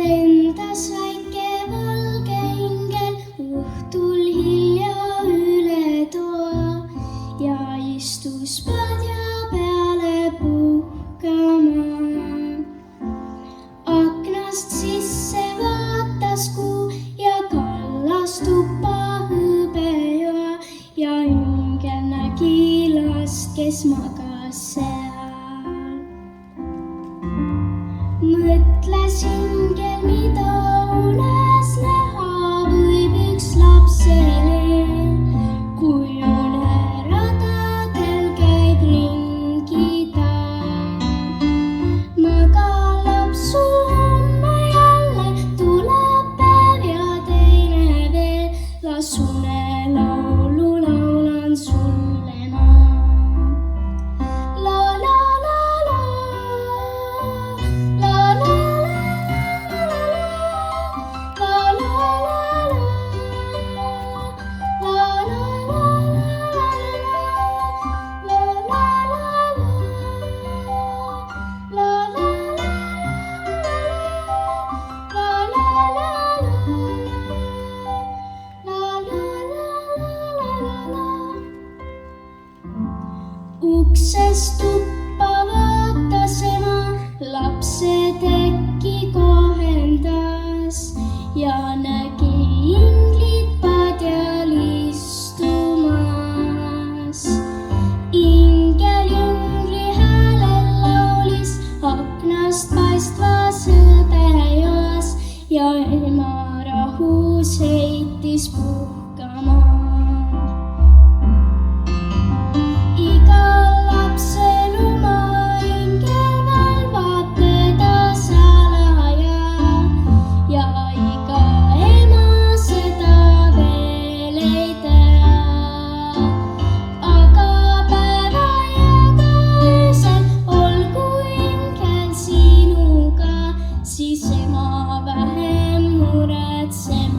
lendas väike valge ingel õhtul hilja üle toa ja istus padja peale puhkama. Aknast sisse vaatas kuu ja kallas tuppa hõbejoa ja ingel nägi last, kes magas seal. Mõtles ingel, mida unes näha võib üks lapsele, kui uneradadel käib ringi ta. Maga laps, sul homme jälle tuleb päev ja teine veel, las unelaulu laulan sulle ma. La la la la, la la la la, la la la la, la la uksest tuppa vaatas ema, lapse tekki kohendas ja nägi inglit padjal istumas. Ingel jüngri häälel laulis aknast paistvas hõbejoas ja ema rahus heitis puhkama. Siis ema vähem muretsema.